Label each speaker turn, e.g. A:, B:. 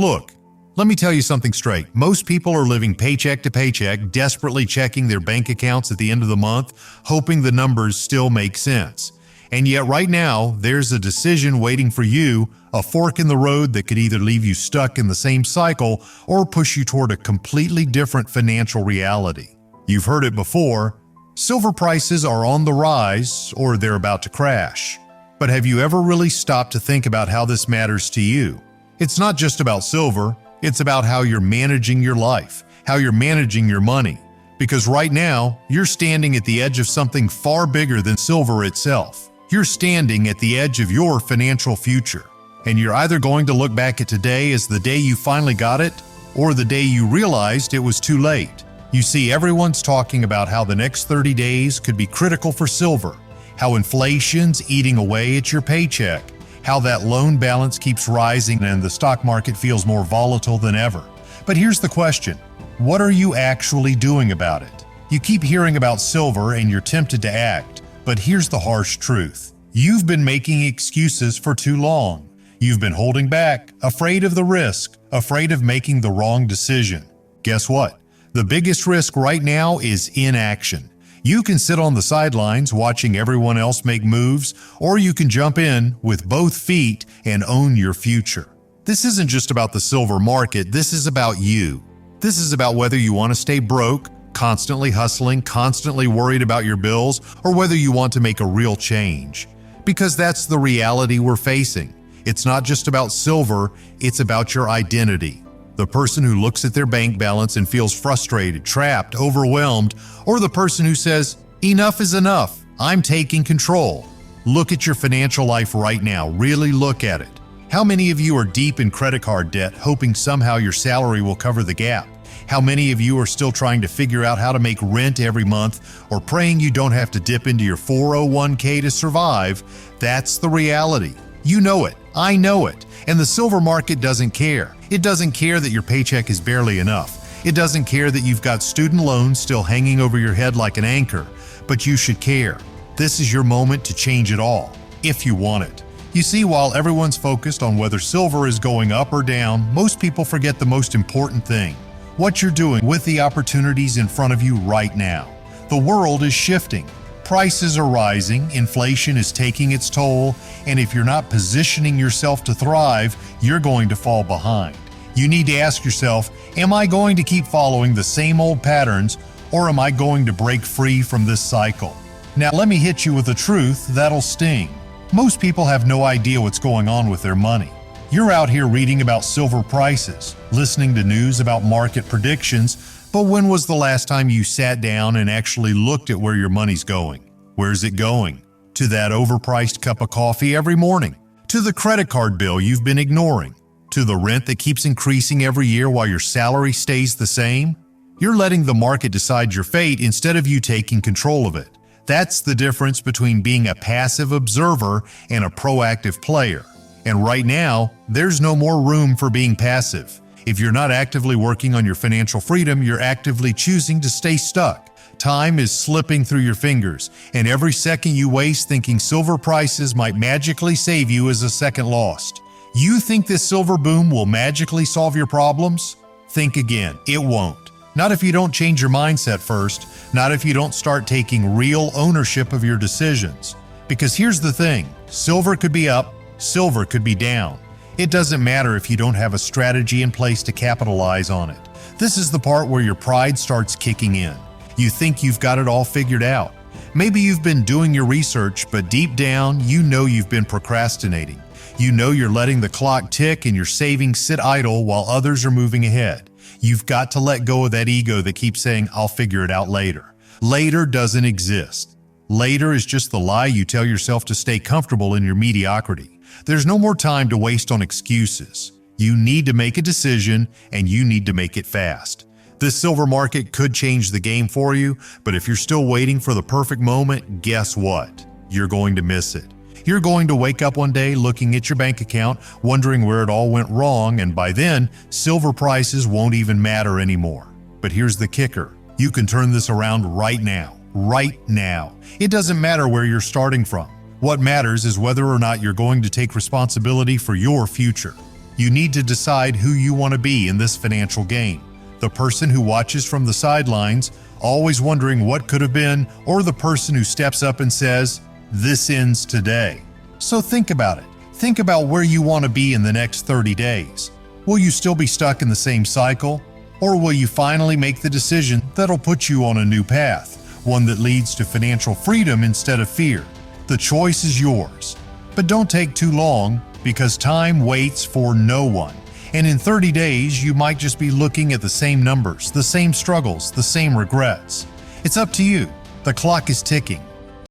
A: Look, let me tell you something straight. Most people are living paycheck to paycheck, desperately checking their bank accounts at the end of the month, hoping the numbers still make sense. And yet right now, there's a decision waiting for you, a fork in the road that could either leave you stuck in the same cycle or push you toward a completely different financial reality. You've heard it before, silver prices are on the rise or they're about to crash. But have you ever really stopped to think about how this matters to you? It's not just about silver, it's about how you're managing your life, how you're managing your money. Because right now, you're standing at the edge of something far bigger than silver itself. You're standing at the edge of your financial future. And you're either going to look back at today as the day you finally got it, or the day you realized it was too late. You see, everyone's talking about how the next 30 days could be critical for silver, how inflation's eating away at your paycheck, how that loan balance keeps rising and the stock market feels more volatile than ever. But here's the question, what are you actually doing about it? You keep hearing about silver and you're tempted to act. But here's the harsh truth. You've been making excuses for too long. You've been holding back, afraid of the risk, afraid of making the wrong decision. Guess what? The biggest risk right now is inaction. You can sit on the sidelines watching everyone else make moves, or you can jump in with both feet and own your future. This isn't just about the silver market, this is about you. This is about whether you want to stay broke, constantly hustling, constantly worried about your bills, or whether you want to make a real change. Because that's the reality we're facing. It's not just about silver, it's about your identity. The person who looks at their bank balance and feels frustrated, trapped, overwhelmed, or the person who says, enough is enough, I'm taking control. Look at your financial life right now, really look at it. How many of you are deep in credit card debt, hoping somehow your salary will cover the gap? How many of you are still trying to figure out how to make rent every month or praying you don't have to dip into your 401k to survive? That's the reality. You know it. I know it. And the silver market doesn't care. It doesn't care that your paycheck is barely enough. It doesn't care that you've got student loans still hanging over your head like an anchor. But you should care. This is your moment to change it all, if you want it. You see, while everyone's focused on whether silver is going up or down, most people forget the most important thing. What you're doing with the opportunities in front of you right now. The world is shifting. Prices are rising, inflation is taking its toll, and if you're not positioning yourself to thrive, you're going to fall behind. You need to ask yourself, am I going to keep following the same old patterns, or am I going to break free from this cycle? Now let me hit you with a truth that'll sting. Most people have no idea what's going on with their money. You're out here reading about silver prices, listening to news about market predictions, but when was the last time you sat down and actually looked at where your money's going? Where's it going? To that overpriced cup of coffee every morning? To the credit card bill you've been ignoring? To the rent that keeps increasing every year while your salary stays the same? You're letting the market decide your fate instead of you taking control of it. That's the difference between being a passive observer and a proactive player. And right now, there's no more room for being passive. If you're not actively working on your financial freedom, you're actively choosing to stay stuck. Time is slipping through your fingers, and every second you waste thinking silver prices might magically save you is a second lost. You think this silver boom will magically solve your problems? Think again. It won't. Not if you don't change your mindset first, not if you don't start taking real ownership of your decisions. Because here's the thing, silver could be up, silver could be down. It doesn't matter if you don't have a strategy in place to capitalize on it. This is the part where your pride starts kicking in. You think you've got it all figured out. Maybe you've been doing your research, but deep down, you know you've been procrastinating. You know you're letting the clock tick and your savings sit idle while others are moving ahead. You've got to let go of that ego that keeps saying, I'll figure it out later. Later doesn't exist. Later is just the lie you tell yourself to stay comfortable in your mediocrity. There's no more time to waste on excuses. You need to make a decision, and you need to make it fast. This silver market could change the game for you, but if you're still waiting for the perfect moment, guess what? You're going to miss it. You're going to wake up one day looking at your bank account, wondering where it all went wrong, and by then, silver prices won't even matter anymore. But here's the kicker. You can turn this around right now. Right now. It doesn't matter where you're starting from. What matters is whether or not you're going to take responsibility for your future. You need to decide who you want to be in this financial game. The person who watches from the sidelines, always wondering what could have been, or the person who steps up and says, "This ends today." So think about it. Think about where you want to be in the next 30 days. Will you still be stuck in the same cycle? Or will you finally make the decision that'll put you on a new path, one that leads to financial freedom instead of fear? The choice is yours. But don't take too long, because time waits for no one. And in 30 days, you might just be looking at the same numbers, the same struggles, the same regrets. It's up to you. The clock is ticking.